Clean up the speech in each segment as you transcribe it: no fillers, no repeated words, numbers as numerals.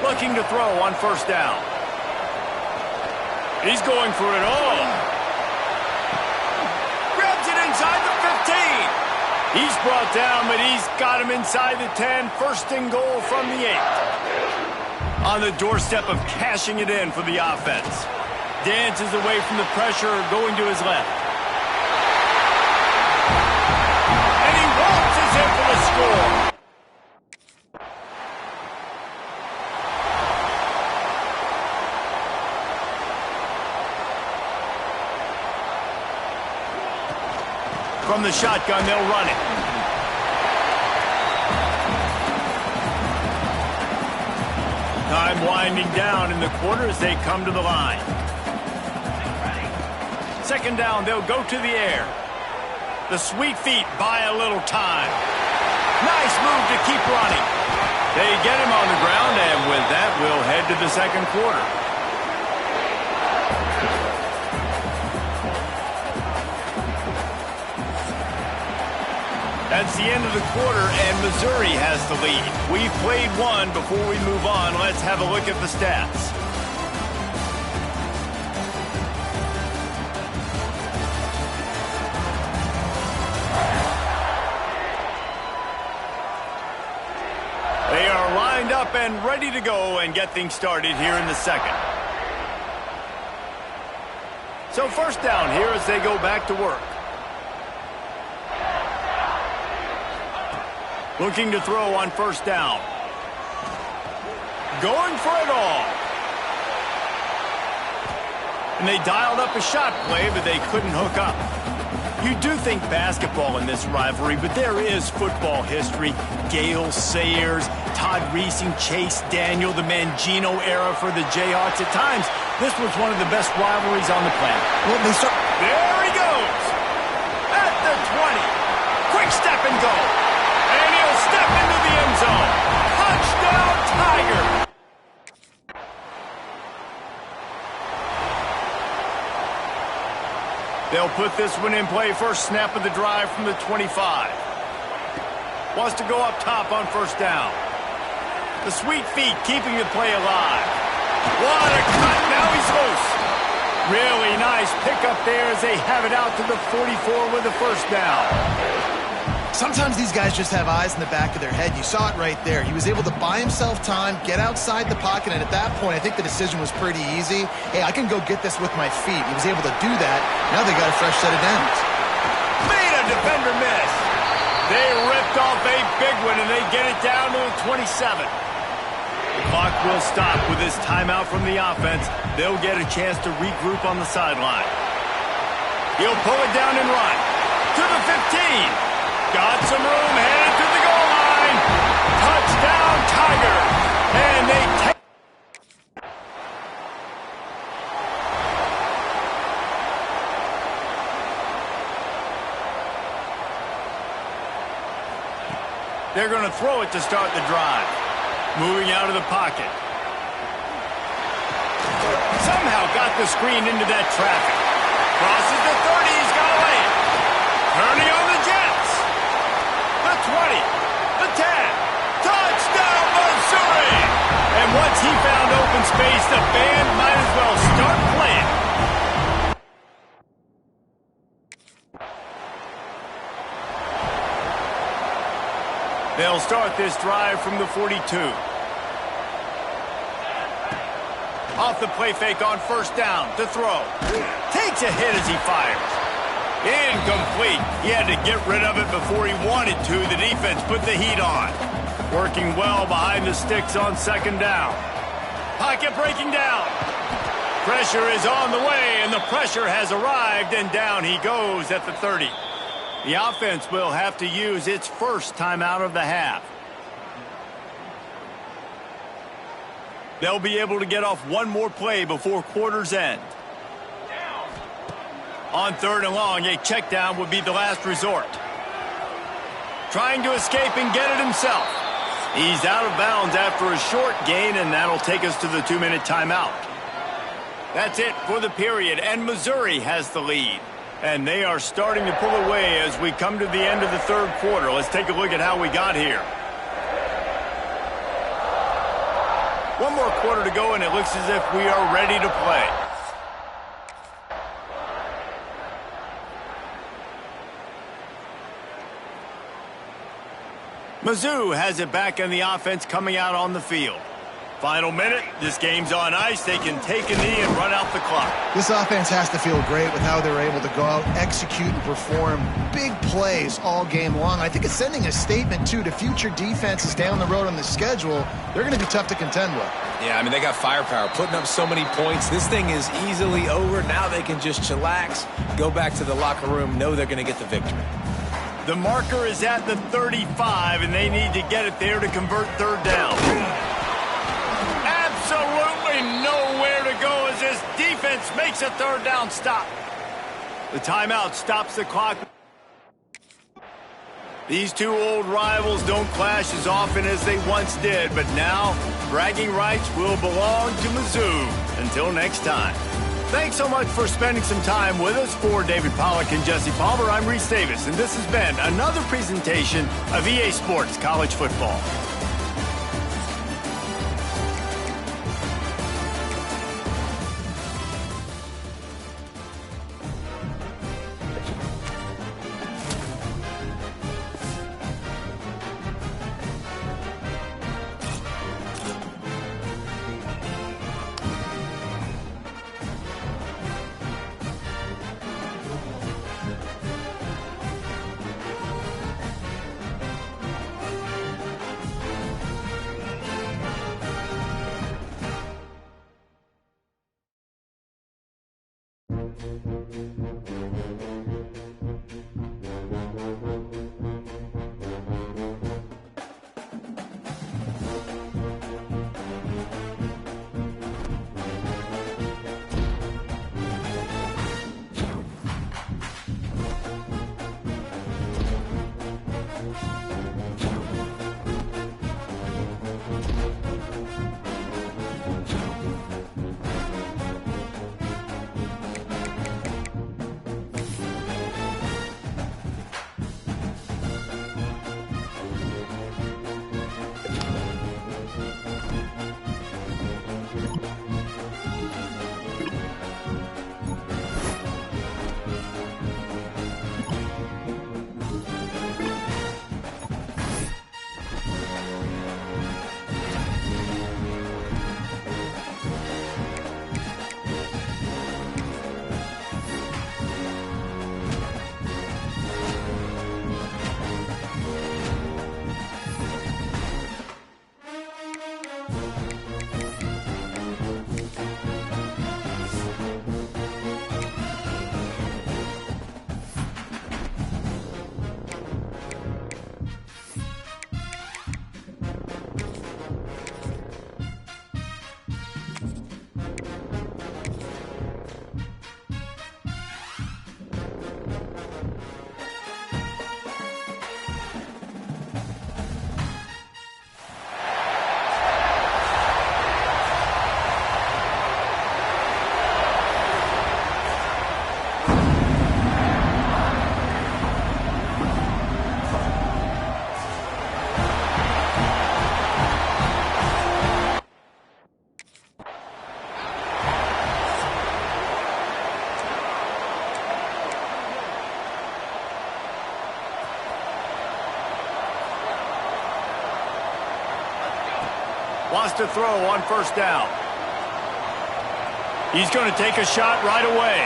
Looking to throw on first down. He's going for it all. Grabs it inside the 15. He's brought down, but he's got him inside the 10. First and goal from the 8. On the doorstep of cashing it in for the offense. Dances away from the pressure, going to his left. And he waltzes in for the score. From the shotgun, they'll run it. Time winding down in the quarter as they come to the line. Second down, they'll go to the air. The sweet feet buy a little time. Nice move to keep running. They get him on the ground, and with that, we'll head to the second quarter. That's the end of the quarter, and Missouri has the lead. We've played one. Before we move on, let's have a look at the stats. They are lined up and ready to go and get things started here in the second. So first down here as they go back to work. Looking to throw on first down. Going for it all. And they dialed up a shot play, but they couldn't hook up. You do think basketball in this rivalry, but there is football history. Gale Sayers, Todd Reesing, Chase Daniel, the Mangino era for the Jayhawks. At times, this was one of the best rivalries on the planet. Well, there he goes. At the 20. Quick step and go. And he'll step into the end zone. Touchdown, Tiger. They'll put this one in play. First snap of the drive from the 25. Wants to go up top on first down. The sweet feet keeping the play alive. What a cut. Now he's loose. Really nice pickup there as they have it out to the 44 with the first down. Sometimes these guys just have eyes in the back of their head. You saw it right there. He was able to buy himself time, get outside the pocket, and at that point, I think the decision was pretty easy. Hey, I can go get this with my feet. He was able to do that. Now they got a fresh set of downs. Made a defender miss. They ripped off a big one, and they get it down to the 27. The clock will stop with this timeout from the offense. They'll get a chance to regroup on the sideline. He'll pull it down and run. To the 15. Got some room, headed to the goal line. Touchdown, Tiger. And they take. They're going to throw it to start the drive. Moving out of the pocket. Somehow got the screen into that traffic. Crosses the 30, he's got to lay it. Turning on the Jets. The 20, the 10. Touchdown, Missouri! And once he found open space, the band might as well start playing. They'll start this drive from the 42. Off the play fake on first down to throw. Takes a hit as he fires. Incomplete. He had to get rid of it before he wanted to. The defense put the heat on. Working well behind the sticks on second down. Pocket breaking down. Pressure is on the way, and the pressure has arrived, and down he goes at the 30. The offense will have to use its first timeout of the half. They'll be able to get off one more play before quarter's end. On third and long, a check down would be the last resort. Trying to escape and get it himself. He's out of bounds after a short gain, and that'll take us to the 2-minute timeout. That's it for the period, and Missouri has the lead. And they are starting to pull away as we come to the end of the third quarter. Let's take a look at how we got here. One more quarter to go, and it looks as if we are ready to play. Mizzou has it back in the offense coming out on the field. Final minute, this game's on ice. They can take a knee and run out the clock. This offense has to feel great with how they're able to go out, execute, and perform big plays all game long. I think it's sending a statement, too, to future defenses down the road on the schedule. They're going to be tough to contend with. Yeah, I mean, they got firepower, putting up so many points. This thing is easily over. Now they can just chillax, go back to the locker room, know they're going to get the victory. The marker is at the 35, and they need to get it there to convert third down. Absolutely nowhere to go as this defense makes a third down stop. The timeout stops the clock. These two old rivals don't clash as often as they once did, but now bragging rights will belong to Mizzou. Until next time. Thanks so much for spending some time with us. For David Pollack and Jesse Palmer, I'm Reese Davis, and this has been another presentation of EA Sports College Football. Wants to throw on first down. He's going to take a shot right away.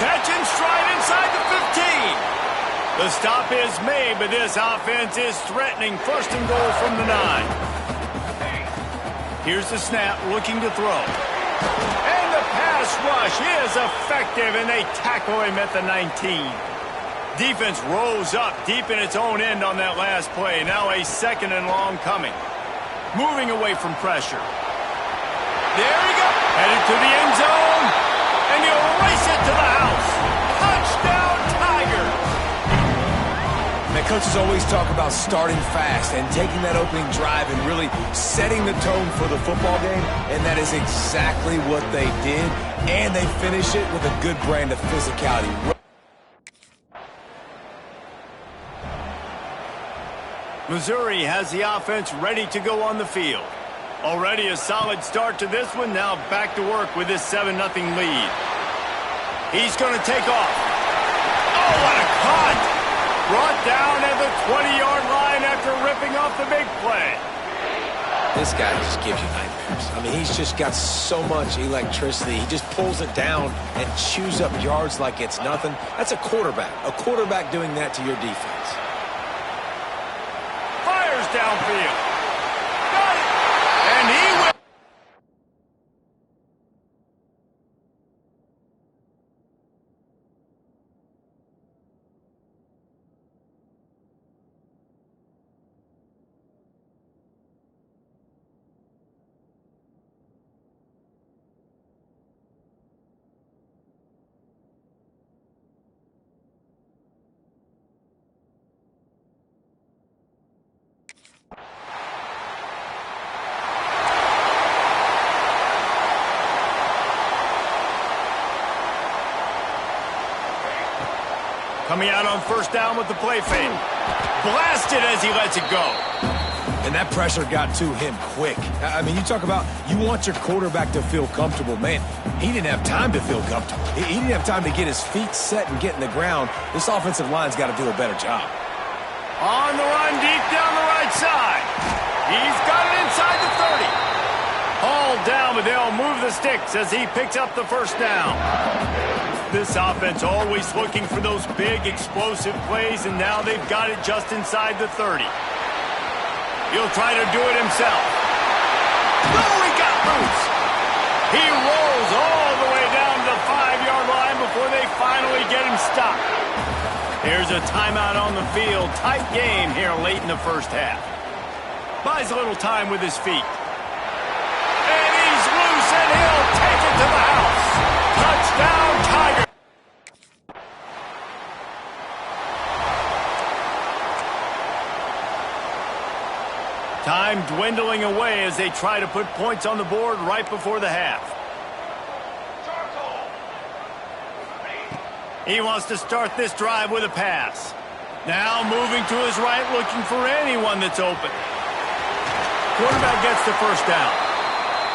Catch and stride inside the 15. The stop is made, but this offense is threatening first and goal from the 9. Here's the snap, looking to throw. And the pass rush is effective, and they tackle him at the 19. Defense rose up deep in its own end on that last play. Now a second and long coming. Moving away from pressure. There he goes. Headed to the end zone. And he'll race it to the house. Touchdown, Tigers. Man, coaches always talk about starting fast and taking that opening drive and really setting the tone for the football game. And that is exactly what they did. And they finish it with a good brand of physicality. Missouri has the offense ready to go on the field. Already a solid start to this one. Now back to work with this 7-0 lead. He's going to take off. Oh, what a cut! Brought down at the 20-yard line after ripping off the big play. This guy just gives you nightmares. I mean, he's just got so much electricity. He just pulls it down and chews up yards like it's nothing. That's a quarterback. A quarterback doing that to your defense. Fires downfield. Got it. And he will. Coming out on first down with the play fake. Blasted as he lets it go. And that pressure got to him quick. I mean, you talk about you want your quarterback to feel comfortable. Man, he didn't have time to feel comfortable. He didn't have time to get his feet set and get in the ground. This offensive line's got to do a better job. On the run deep down the right side. He's got it inside the 30. Hauled down, but they'll move the sticks as he picks up the first down. This offense always looking for those big, explosive plays, and now they've got it just inside the 30. He'll try to do it himself. Oh, he got loose. He rolls all the way down to the 5-yard line before they finally get him stopped. Here's a timeout on the field. Tight game here late in the first half. Buys a little time with his feet. And he's loose, and he'll take it to the house. Touchdown, Tiger. Time dwindling away as they try to put points on the board right before the half. He wants to start this drive with a pass. Now moving to his right, looking for anyone that's open. Quarterback gets the first down.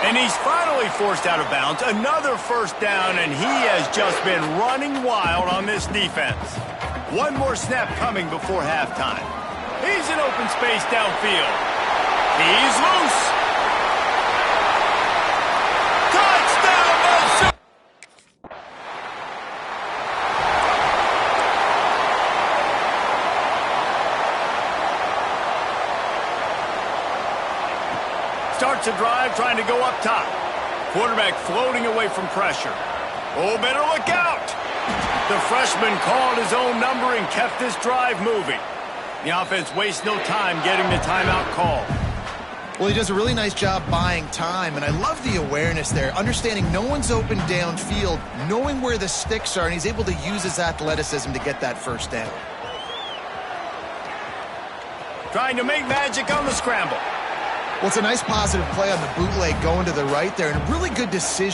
And he's finally forced out of bounds. Another first down, and he has just been running wild on this defense. One more snap coming before halftime. He's in open space downfield. He's loose. Touchdown, Minnesota! Starts a drive trying to go up top. Quarterback floating away from pressure. Oh, better look out. The freshman called his own number and kept this drive moving. The offense wastes no time getting the timeout call. Well, he does a really nice job buying time, and I love the awareness there, understanding no one's open downfield, knowing where the sticks are, and he's able to use his athleticism to get that first down. Trying to make magic on the scramble. Well, it's a nice positive play on the bootleg going to the right there, and a really good decision.